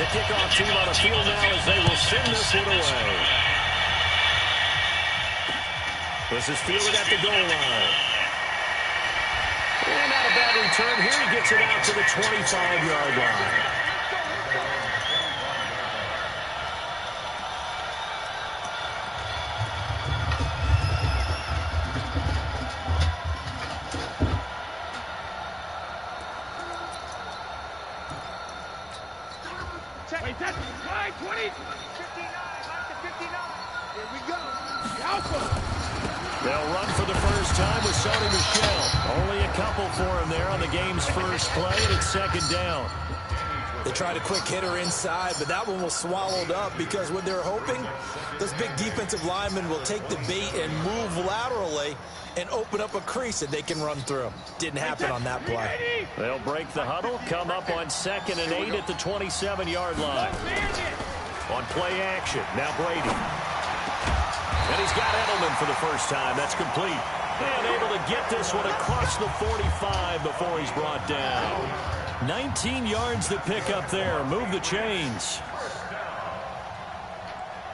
The kickoff team on the field now as they will send this one away. This is fielded at the goal line. And not a bad return here. He gets it out to the 25-yard line. Wait, that's line 20. 59, like the 59. Here we go. Alpha. They'll run for the first time with Sony Michel. Only a couple for him there on the game's first play, and it's second down. They tried a quick hitter inside, but that one was swallowed up because what they're hoping, those big defensive linemen will take the bait and move laterally and open up a crease that they can run through. Didn't happen on that play. They'll break the huddle, come up on 2nd and 8 at the 27-yard line. On play action, now Brady. And he's got Edelman for the first time. That's complete. And able to get this one across the 45 before he's brought down. 19 yards to pick up there. Move the chains.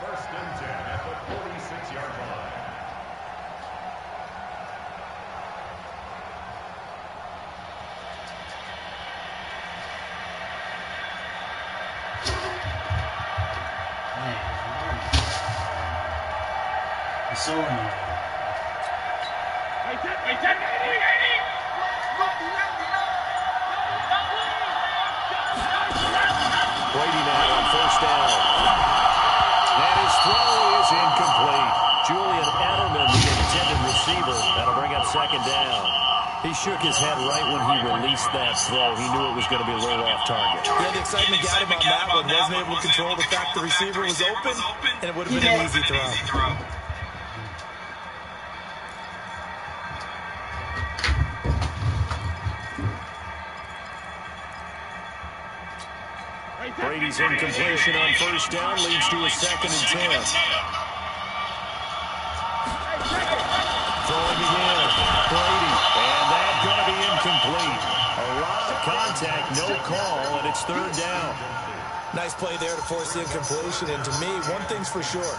First and 10 at the 46-yard line. So annoying. Brady now on first down. And his throw is incomplete. Julian Edelman, the intended receiver. That'll bring up second down. He shook his head right when he released that throw. He knew it was going to be a little off target. Yeah, the excitement got him on that one. Wasn't able to control the fact the receiver was open, and it would have been an easy throw. Brady's incompletion on first down leads to a 2nd and 10. Throwing again. Brady. And that's going to be incomplete. A lot of contact, no call, and it's 3rd down. Nice play there to force the incompletion. And to me, one thing's for sure.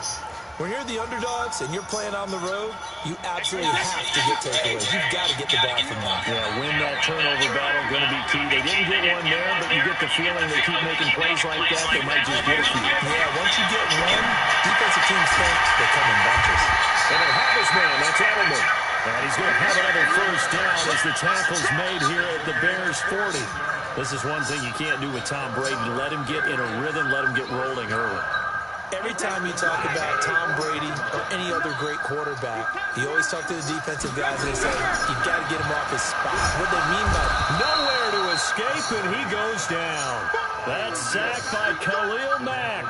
When you're the underdogs and you're playing on the road, you absolutely have to get takeaways. You've got to get the ball from them. Yeah, win that turnover battle, going to be key. They didn't get one there, but you get the feeling they keep making plays like that, they might just get it for you. Yeah, once you get one, defensive teams think they come in bunches. And they'll have his man, that's Edelman. And he's going to have another first down as the tackle's made here at the Bears' 40. This is one thing you can't do with Tom Brady. Let him get in a rhythm, let him get rolling early. Every time you talk about Tom Brady or any other great quarterback, you always talk to the defensive guys and they say, you've got to get him off his spot. What they mean by nowhere to escape, and he goes down. That's sacked by Khalil Mack.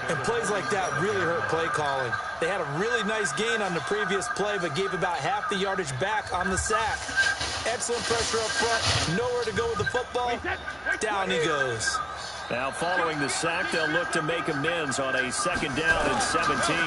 And plays like that really hurt play calling. They had a really nice gain on the previous play, but gave about half the yardage back on the sack. Excellent pressure up front. Nowhere to go with the football. Down he goes. Now, following the sack, they'll look to make amends on a 2nd down and 17.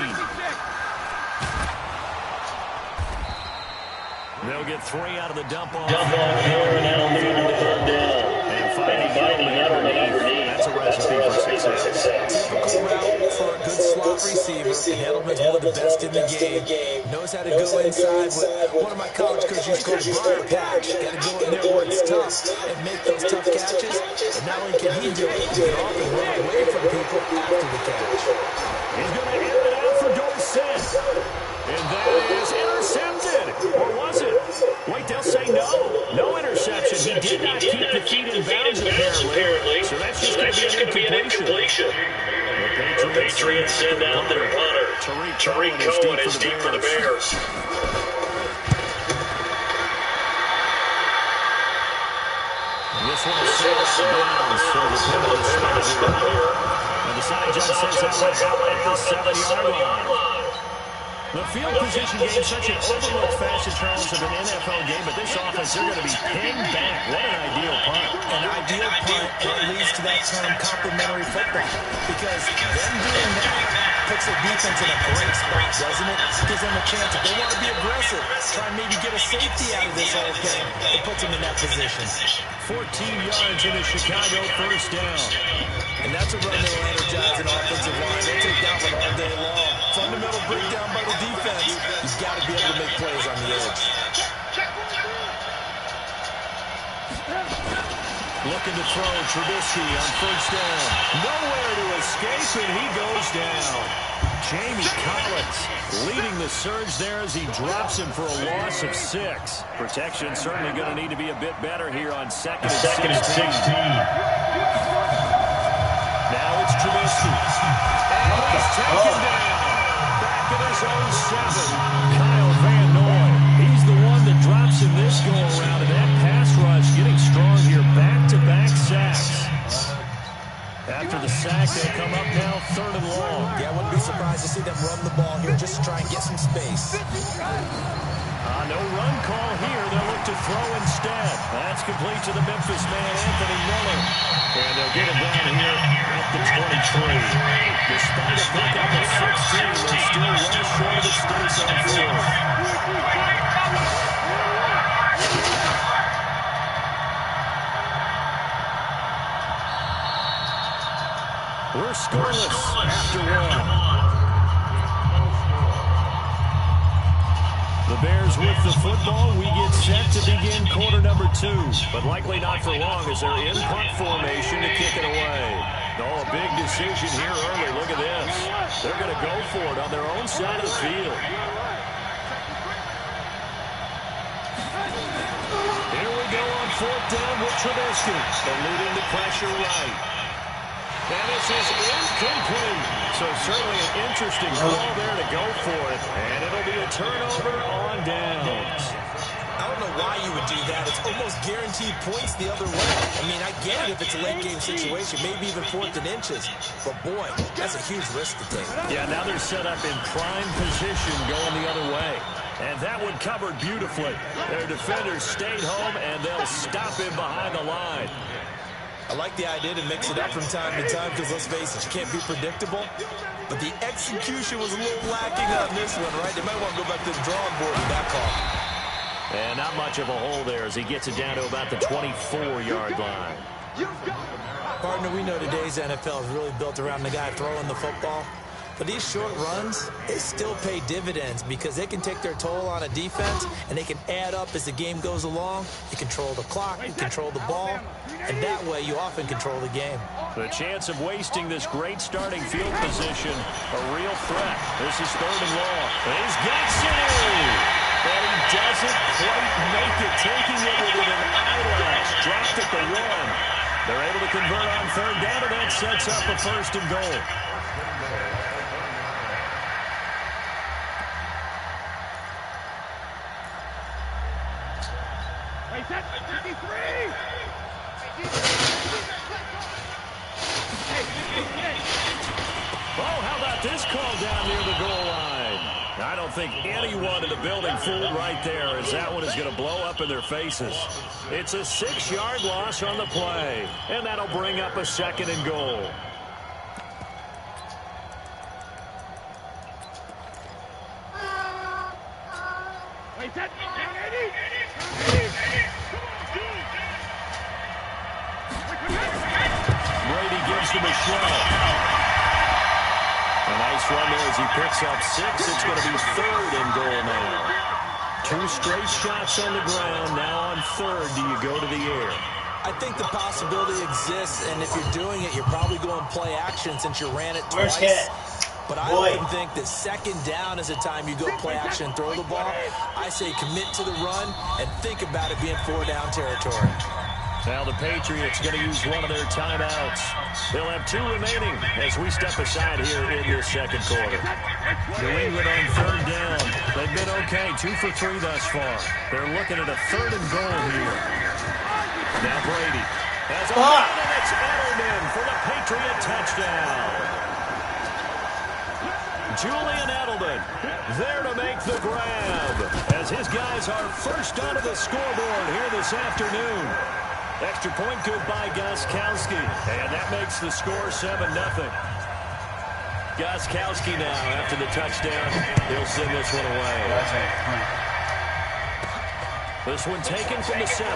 They'll get 3 out of the dump off. Here, and that'll lead to 3rd down. And finding underneath. That's a recipe for success. Typical route for a good slot receiver. Edelman's one of the best in the game. Knows how to go inside. One of my college coaches called Briar Patch. Got to go in there where it's tough and make those tough catches. And not only can he do it, he can often run away from people after the catch. He's going to air it out for Dorsett. And that is intercepted. Or was it? Wait, they'll say no. No interception. He did not keep the feet in bounds, apparently. So that's just going to be an incompletion. The Patriots send out their punter. Tariq Cohen is deep for the Bears. This one is set down, so the penalty is spot here. And the side judge says that went out at the 7-yard line. The field position game, such an overlooked facet, Charles, of an NFL game, but this offense, they're going to be pinned back. What an ideal punt. An ideal punt that leads to that term complimentary football. Because them doing that puts their defense in a great spot, doesn't it? Gives them a chance. If they want to be aggressive, try and maybe get a safety out of this whole thing. It puts them in that position. 14 yards in a Chicago first down. And that's a run that will energize an offensive line. They'll take that one all day long. Fundamental breakdown by the defense. You've got to be able to make plays on the edge. Looking to throw, Trubisky on first down. Nowhere to escape, and he goes down. Jamie Collins leading the surge there as he drops him for a loss of 6. Protection certainly going to need to be a bit better here on second and 16. Now it's Trubisky. And he's taken down. Back at his own 7. Kyle Van Noy. He's the one that drops him this go-around, and that pass rush getting strong here. Back-to-back sacks. After the sack, they come up now 3rd and long. Yeah, I wouldn't be surprised to see them run the ball here just to try and get some space. No run call here. They'll look to throw instead. That's complete to the Memphis man, Anthony Miller. And they'll get him down here at the 23. Despite a pickup of 16, they're still well short of the stakes on 4th. We're scoreless after 1. The Bears with the football. We get set to begin quarter number 2. But likely not for long as they're in punt formation to kick it away. Oh, a big decision here early. Look at this. They're going to go for it on their own side of the field. Here we go on 4th down with Trubisky. Eluding the pressure right. And this is incomplete. So certainly an interesting call there to go for it. And it'll be a turnover on downs. I don't know why you would do that. It's almost guaranteed points the other way. I mean, I get it if it's a late game situation, maybe even 4th and inches. But boy, that's a huge risk to take. Yeah, now they're set up in prime position going the other way. And that one covered beautifully. Their defenders stayed home, and they'll stop him behind the line. I like the idea to mix it up from time to time because, let's face it, you can't be predictable. But the execution was a little lacking on this one, right? They might want to go back to the drawing board with that call. And not much of a hole there as he gets it down to about the 24-yard line. Partner, we know today's NFL is really built around the guy throwing the football. But these short runs, they still pay dividends because they can take their toll on a defense and they can add up as the game goes along. You control the clock, you control the ball, and that way you often control the game. The chance of wasting this great starting field position, a real threat. This is 3rd and long. He's got City, but he doesn't quite make it, taking it within an eyelash. Dropped at the 1. They're able to convert on 3rd down, and that sets up a 1st and goal. Oh, how about this call down near the goal line? I don't think anyone in the building fooled right there, as that one is going to blow up in their faces. It's a 6-yard loss on the play, and that'll bring up a 2nd and goal. Brady gives them a shot. A nice run there as he picks up 6. It's going to be 3rd and goal now. 2 straight shots on the ground. Now on 3rd, do you go to the air? I think the possibility exists, and if you're doing it, you're probably going play action since you ran it twice. But I often think that 2nd down is the time you go play action and throw the ball. I say commit to the run and think about it being 4-down territory. Now the Patriots going to use one of their timeouts. They'll have 2 remaining as we step aside here in this 2nd quarter. New England on 3rd down. They've been okay, 2 for 3 thus far. They're looking at a 3rd and goal here. Now Brady has a run, and it's Edelman for the Patriot touchdown. Julian Edelman there to make the grab as his guys are first onto the scoreboard here this afternoon. Extra point good by Gostkowski, and that makes the score 7-0. Gostkowski now after the touchdown. He'll send this one away. This one taken from the 7.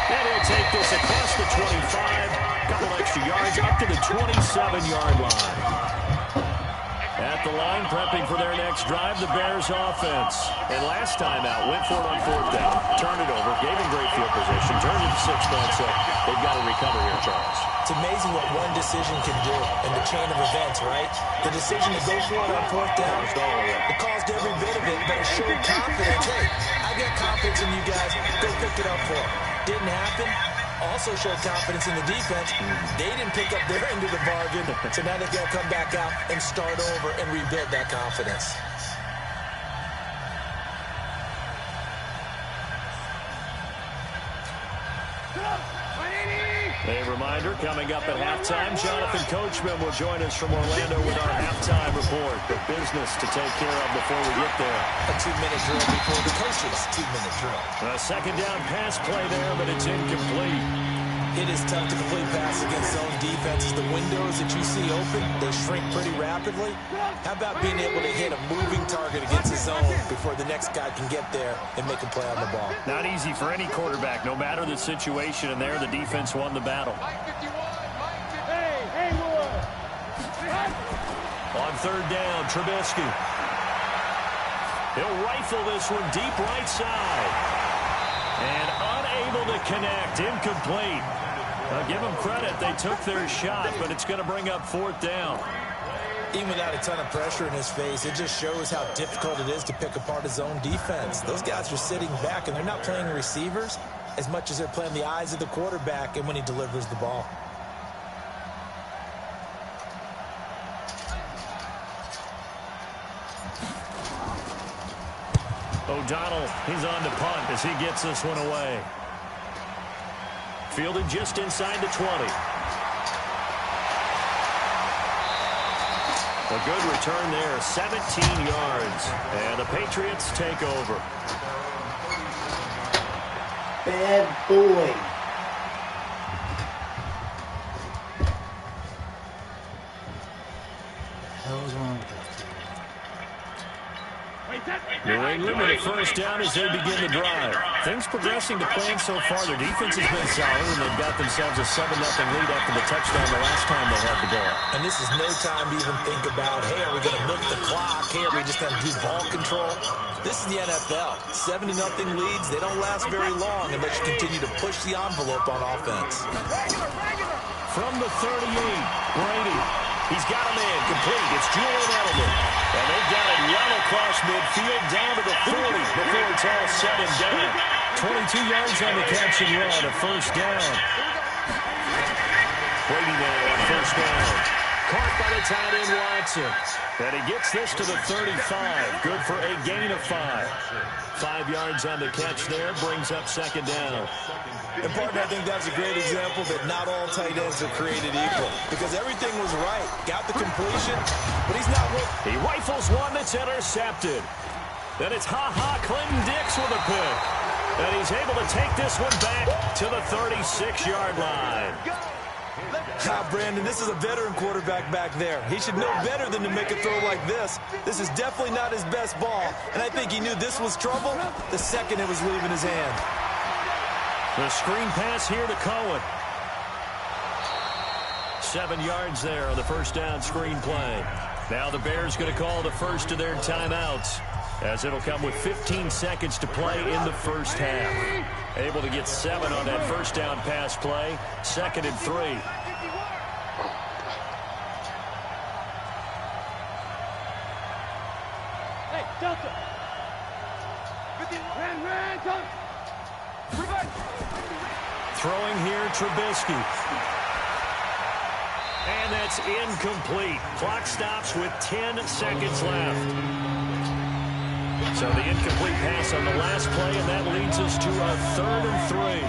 And he'll take this across the 25. Couple extra yards up to the 27-yard line. At the line, prepping for their next drive, the Bears offense. And last time out, went for it on 4th down, turned it over, gave him great field position, turned it to 6 points. So they've got to recover here, Charles. It's amazing what one decision can do in the chain of events, right? The decision to go for it on 4th down, it caused every bit of it, but it showed confidence. Hey, I got confidence in you guys. Go pick it up for them. Didn't happen. Also showed confidence in the defense. They didn't pick up their end of the bargain, so now they've got to come back out and start over and rebuild that confidence. A reminder, coming up at halftime, Jonathan Coachman will join us from Orlando with our halftime report. The business to take care of before we get there. A 2-minute drill before the coach's 2-minute drill. A second down pass play there, but it's incomplete. It is tough to complete passes against zone defenses. The windows that you see open, they shrink pretty rapidly. How about being able to hit a moving target against the zone before the next guy can get there and make a play on the ball? Not easy for any quarterback, no matter the situation, and there the defense won the battle. On 3rd down, Trubisky. He'll rifle this one deep right side. And unable to connect, incomplete. Give them credit, they took their shot, but it's going to bring up 4th down. Even without a ton of pressure in his face, it just shows how difficult it is to pick apart his own defense. Those guys are sitting back, and they're not playing receivers as much as they're playing the eyes of the quarterback and when he delivers the ball. O'Donnell, he's on to punt as he gets this one away. Fielded just inside the 20. A good return there, 17 yards. And the Patriots take over. Bad boy. Hell's wrong. New England with a 1st down as they begin the drive. Things progressing to plan so far. Their defense has been solid, and they've got themselves a 7-0 lead after the touchdown the last time they had the ball. And this is no time to even think about, hey, are we going to milk the clock? Hey, are we just going to do ball control? This is the NFL. 7-0 leads, they don't last very long unless you continue to push the envelope on offense. From the 38, Brady. He's got him in, complete. It's Julian Edelman. And they've got it well across midfield, down to the 40 before it's all said and done. 22 yards on the catch and run, a 1st down. Brady now on 1st down. Caught by the tight end Watson. And he gets this to the 35. Good for a gain of 5. 5 yards on the catch there, brings up 2nd down. And, partner, I think that's a great example that not all tight ends are created equal. Because everything was right. Got the completion, but he's not working. He rifles one that's intercepted. Then it's Clinton Dix with a pick. And he's able to take this one back to the 36-yard line. Brandon, this is a veteran quarterback back there. He should know better than to make a throw like this. This is definitely not his best ball. And I think he knew this was trouble the second it was leaving his hand. The screen pass here to Cohen. 7 yards there on the 1st down screen play. Now the Bears going to call the first of their timeouts, as it'll come with 15 seconds to play in the 1st half. Able to get 7 on that 1st down pass play. 2nd and 3. Hey, Delta. Ran, Delta. Throwing here, Trubisky. And that's incomplete. Clock stops with 10 seconds left. So the incomplete pass on the last play, and that leads us to a 3rd and 3.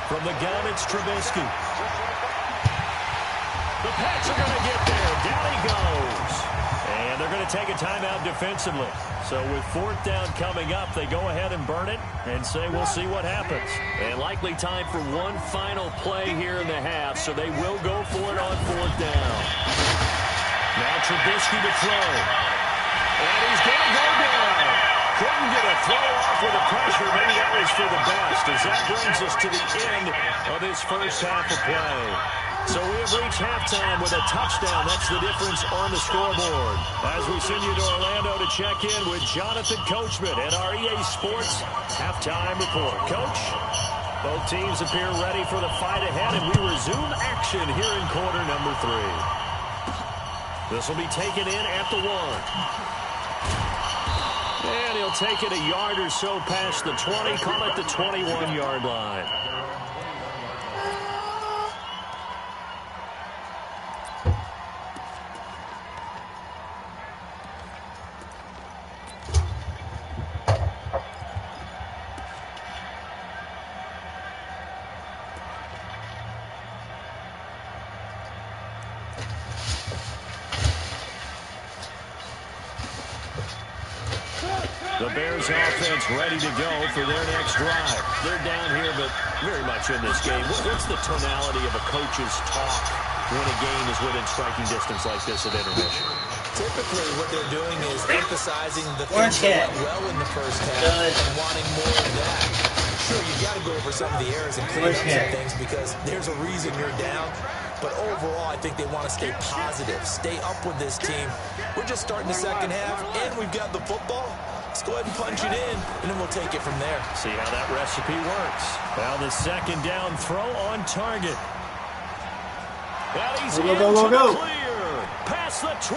From the gun, it's Trubisky. The Pats are going to get there. Down he goes. And they're going to take a timeout defensively. So with fourth down coming up, they go ahead and burn it and say we'll see what happens. And likely time for one final play here in the half, so they will go for it on fourth down. Now Trubisky to throw. And he's going to go down. Couldn't get a throw off with the pressure. Maybe that was for the best, as that brings us to the end of this first half of play. So we have reached halftime with a touchdown. That's the difference on the scoreboard. As we send you to Orlando to check in with Jonathan Coachman at our EA Sports Halftime Report. Coach, both teams appear ready for the fight ahead, and we resume action here in quarter number 3. This will be taken in at the 1. And he'll take it a yard or so past the 20, call it the 21-yard line. The Bears offense ready to go for their next drive. They're down here, but very much in this game. What's the tonality of a coach's talk when a game is within striking distance like this at intermission? Typically, what they're doing is emphasizing the things that went well in the first half and wanting more of that. Sure, you've got to go over some of the errors and clean up some things because there's a reason you're down. But overall, I think they want to stay positive, stay up with this team. We're just starting the second half, and we've got the football. Let's go ahead and punch it in, and then we'll take it from there. See how that recipe works. Now the second down throw on target. And he's into the clear. Past the 20.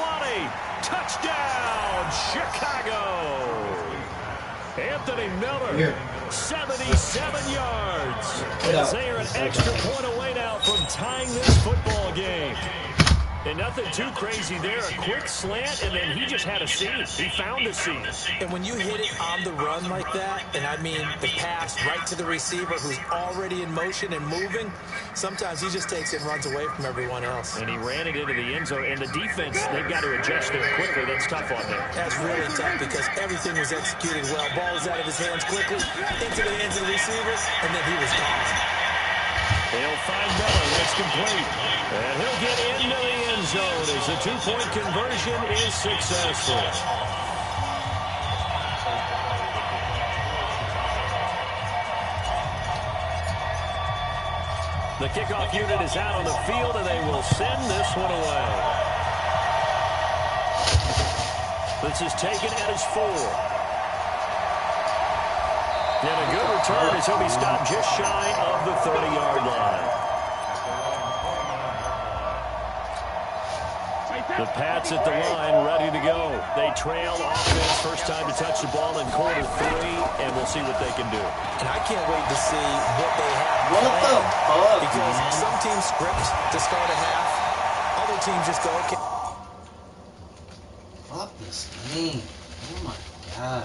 Touchdown, Chicago. Anthony Miller, 77 yards. As they are an extra point away now from tying this football game. And nothing too crazy there. A quick slant, and then he just had a seam. He found a seam. And when you hit it on the run like that, and I mean the pass right to the receiver who's already in motion and moving, sometimes he just takes it and runs away from everyone else. And he ran it into the end zone. And the defense, they've got to adjust there quickly. That's tough on them. That's really tough because everything was executed well. Ball was out of his hands quickly, into the hands of the receivers, and then he was gone. They'll find Miller. It's complete. And he'll get into the end zone as the two-point conversion is successful. The kickoff unit is out on the field, and they will send this one away. This is taken at his 4. And a good return as he'll be stopped just shy of the 30-yard line. The Pats at the line, ready to go. They trail offense, first time to touch the ball in quarter 3, and we'll see what they can do. And I can't wait to see what they have planned. Because some teams script to start a half. Other teams just go, okay. Fuck this game. Oh my God.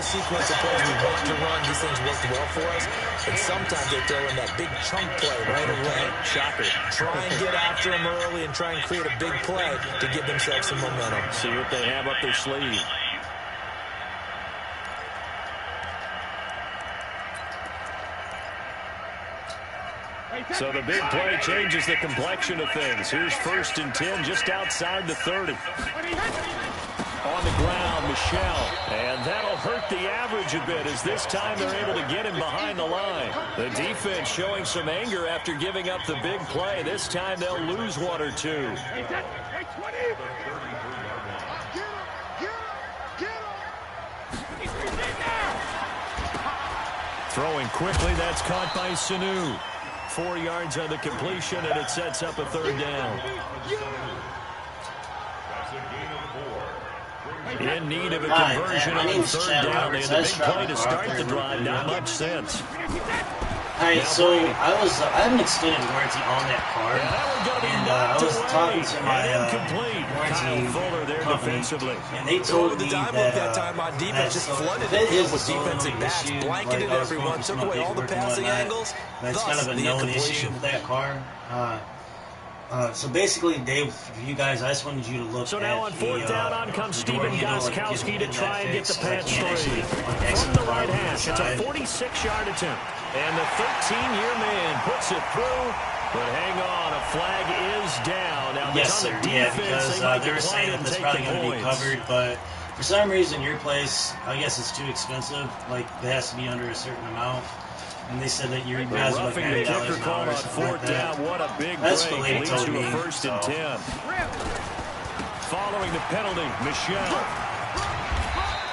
Sequence of plays we want to run. These things worked well for us. And sometimes they throw in that big chunk play right away. Shocker. Try and get after them early and try and create a big play to give themselves some momentum. See what they have up their sleeve. So the big play changes the complexion of things. Here's 1st and 10 just outside the 30. On the ground, Michelle. And that'll hurt the average a bit as this time they're able to get him behind the line. The defense showing some anger after giving up the big play. This time they'll lose one or two. Hey, 20. Throwing quickly, that's caught by Sanu. 4 yards on the completion, and it sets up a third down. In need of a conversion on third down. They had a big play to start the drive. Not much sense. Alright, so I have an extended warranty on that car, and I was talking to my warranty company, and they told me that time on defense just flooded the field with defensive backs, blanketed everyone, took away all the passing angles. That's kind of a known issue with that car. So basically, Dave, for you guys, I just wanted you to look so at now on fourth down, on comes Steven Gostkowski to try and get the pass free. From the right hash, it's a 46-yard attempt. And the 13-year man puts it through, but hang on, a flag is down. Now, yes, sir. Yeah, because they were saying that that's probably going to be covered, but for some reason, your place, I guess it's too expensive. Like, it has to be under a certain amount. And they said that you guys are looking at $8 call on fourth down. What a big that's break. what they Leads told to me. A first and 10. Following the penalty, Michelle.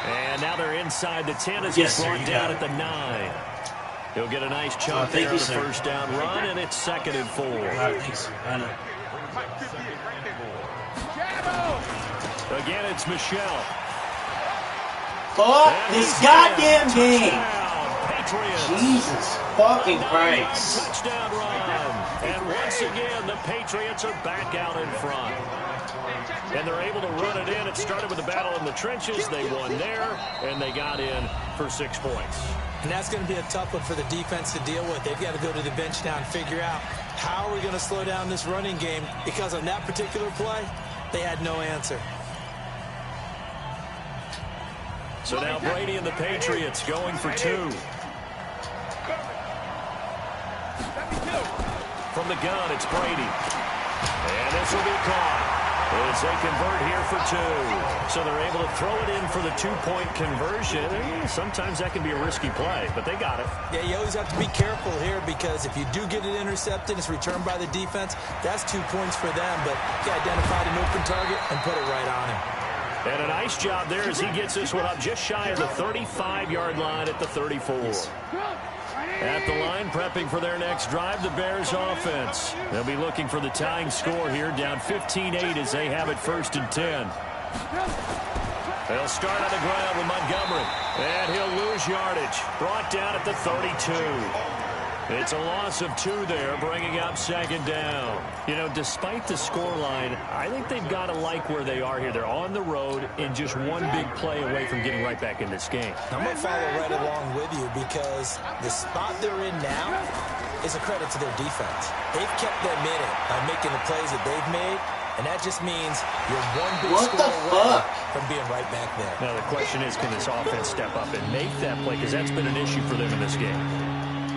And now they're inside the 10 as he's brought down at the 9. He'll get a nice chunk there on the first down run, and it's 2nd and 4. Thanks, Again, it's Michelle. Fuck this goddamn game. Patriots. Jesus fucking Christ. Touchdown run. And once again, the Patriots are back out in front. And they're able to run it in. It started with a battle in the trenches. They won there, and they got in for 6 points. And that's going to be a tough one for the defense to deal with. They've got to go to the bench now and figure out how are we going to slow down this running game, because on that particular play, they had no answer. So now Brady and the Patriots going for 2. From the gun, it's Brady. And this will be caught as they convert here for 2. So they're able to throw it in for the 2-point conversion. Sometimes that can be a risky play, but they got it. Yeah, you always have to be careful here, because if you do get it intercepted, it's returned by the defense. That's 2 points for them, but he identified an open target and put it right on him. And a nice job there as he gets this one up just shy of the 35-yard line at the 34. At the line, prepping for their next drive, the Bears offense. They'll be looking for the tying score here, down 15-8 as they have it 1st and 10. They'll start on the ground with Montgomery, and he'll lose yardage. Brought down at the 32. It's a loss of 2 there, bringing up 2nd down. You know, despite the scoreline, I think they've got to like where they are here. They're on the road and just one big play away from getting right back in this game. I'm going to follow right along with you, because the spot they're in now is a credit to their defense. They've kept them in it by making the plays that they've made, and that just means you're one big score away from being right back there. Now, the question is, can this offense step up and make that play? Because that's been an issue for them in this game.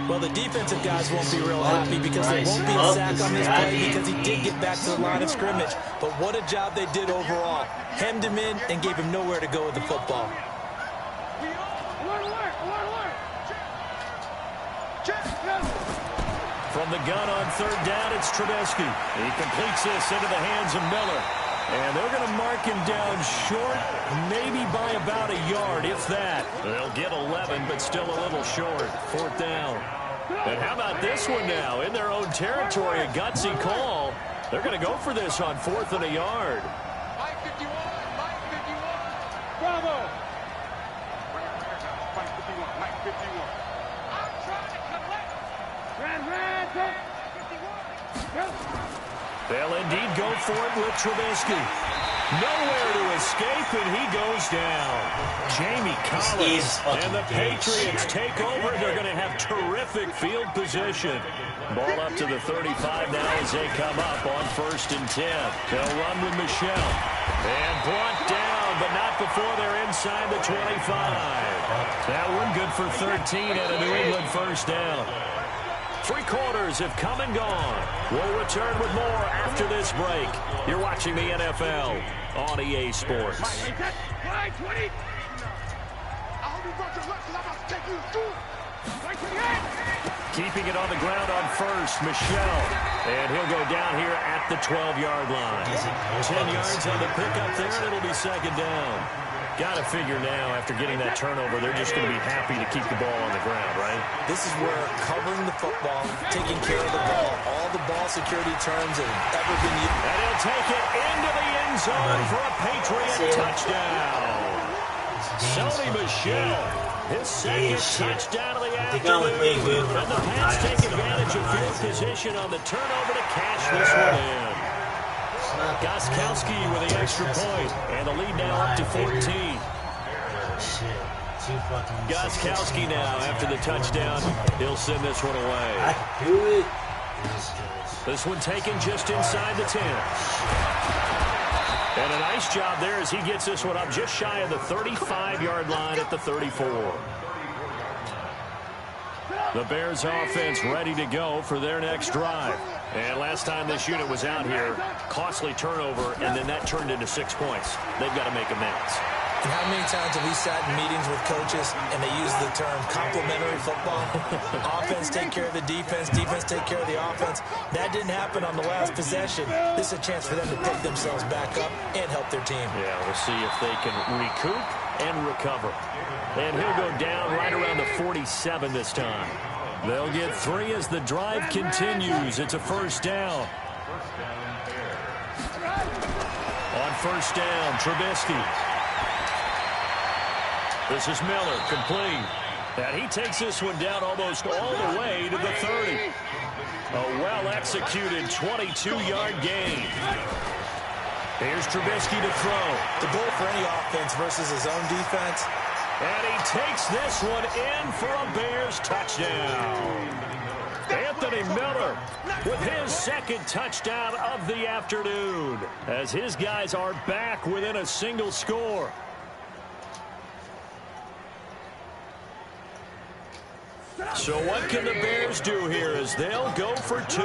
Well, the defensive guys won't be real happy, because there won't be a sack on this play, because he did get back to the line of scrimmage. But what a job they did overall. Hemmed him in and gave him nowhere to go with the football. From the gun on 3rd down, it's Trubisky. He completes this into the hands of Miller. And they're going to mark him down short, maybe by about a yard, if that. They'll get 11, but still a little short. 4th down. And how about this one now? In their own territory, a gutsy call. They're going to go for this on 4th and a yard. Mike 51. Bravo. Mike 51. I'm trying to collect. Ran. 51. They'll indeed go for it with Trubisky. Nowhere to escape, and he goes down. Jamie Collins and the Patriots take over. They're going to have terrific field position. Ball up to the 35 now as they come up on 1st and 10. They'll run with Michelle. And brought down, but not before they're inside the 25. That one good for 13 and a New England 1st down. Three quarters have come and gone. We'll return with more after this break. You're watching the NFL on EA Sports. Keeping it on the ground on first, Michelle. And he'll go down here at the 12-yard line. 10 yards on the pickup there, and it'll be second down. Got to figure now, after getting that turnover, they're just going to be happy to keep the ball on the ground, right? This is where covering the football, taking care of the ball, all the ball security terms that have ever been used. And he'll take it into the end zone for a Patriot touchdown. Sony Michel, his second touchdown of the afternoon. And the Pats take advantage of field position on the turnover to cash this one in. Gostkowski with the extra point, and the lead now up to 14. Gostkowski now, after the touchdown, he'll send this one away. I can do it. This one taken just inside the 10. And a nice job there as he gets this one up just shy of the 35-yard line at the 34. The Bears offense ready to go for their next drive. And last time this unit was out here, costly turnover, and then that turned into 6 points. They've got to make amends. And how many times have we sat in meetings with coaches and they use the term complementary football? Offense take care of the defense, defense take care of the offense. That didn't happen on the last possession. This is a chance for them to pick themselves back up and help their team. Yeah, we'll see if they can recoup and recover. And he'll go down right around the 47 this time. They'll get 3 as the drive continues. It's a first down. On first down, Trubisky. This is Miller, complete. And he takes this one down almost all the way to the 30. A well-executed 22-yard gain. Here's Trubisky to throw. The goal for any offense versus his own defense. And he takes this one in for a Bears touchdown. Anthony Miller with his second touchdown of the afternoon as his guys are back within a single score. So what can the Bears do here as they'll go for 2?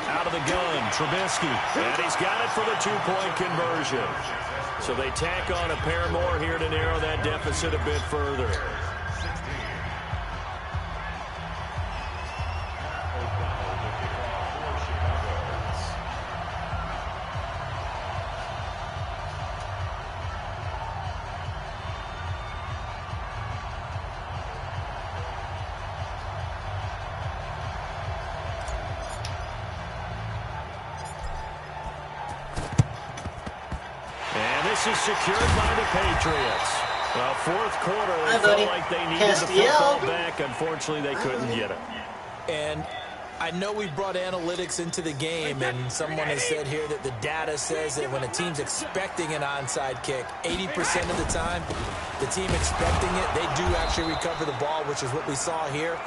Out of the gun, Trubisky, and he's got it for the 2-point conversion. So they tack on a pair more here to narrow that deficit a bit further. This is secured by the Patriots. Well, fourth quarter, they felt like they needed the football back. Unfortunately, they couldn't get it. And I know we brought analytics into the game, and someone has said here that the data says that when a team's expecting an onside kick, 80% of the time, the team expecting it, they do actually recover the ball, which is what we saw here.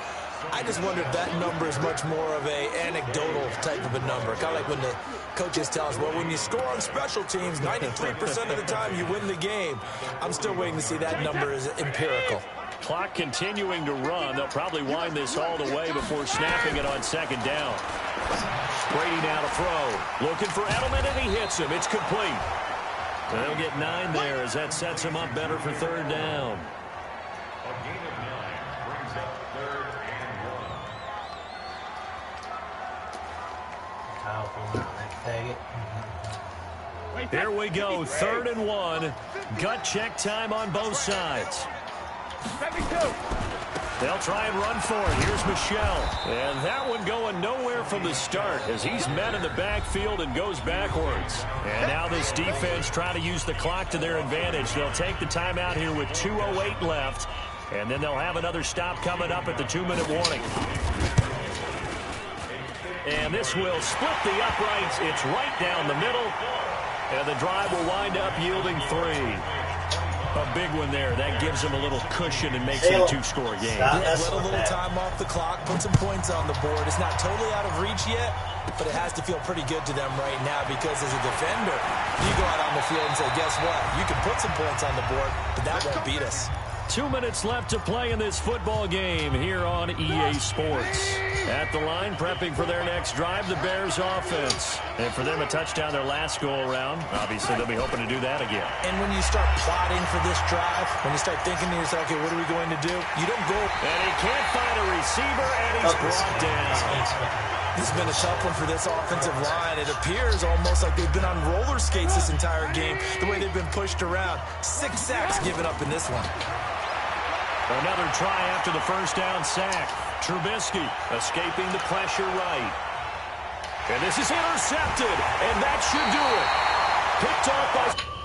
I just wonder if that number is much more of a anecdotal type of a number. Kind of like when the coaches tell us, well, when you score on special teams, 93% of the time you win the game. I'm still waiting to see that number is empirical. Clock continuing to run. They'll probably wind this all the way before snapping it on second down. Brady now to throw. Looking for Edelman, and he hits him. It's complete. And they'll get 9 there as that sets him up better for third down. A gain of 9 brings up 3rd and 1. Here we go, 3rd and 1. Gut check time on both sides. They'll try and run for it. Here's Michel. And that one going nowhere from the start as he's met in the backfield and goes backwards. And now this defense trying to use the clock to their advantage. They'll take the timeout here with 2:08 left. And then they'll have another stop coming up at the 2-minute warning. And this will split the uprights. It's right down the middle. And the drive will wind up yielding 3. A big one there. That gives them a little cushion and makes it a two-score game. Let a little time off the clock, put some points on the board. It's not totally out of reach yet, but it has to feel pretty good to them right now because as a defender, you go out on the field and say, guess what? You can put some points on the board, but that won't beat us. 2 minutes left to play in this football game here on EA Sports. At the line, prepping for their next drive, the Bears offense. And for them, a touchdown their last go-around. Obviously, they'll be hoping to do that again. And when you start plotting for this drive, when you start thinking to yourself, okay, what are we going to do? You don't go. And he can't find a receiver, and he's brought down. This has been a tough one for this offensive line. It appears almost like they've been on roller skates this entire game, the way they've been pushed around. 6 sacks given up in this one. Another try after the first down sack. Trubisky escaping the pressure right. And this is intercepted, and that should do it. Picked off by...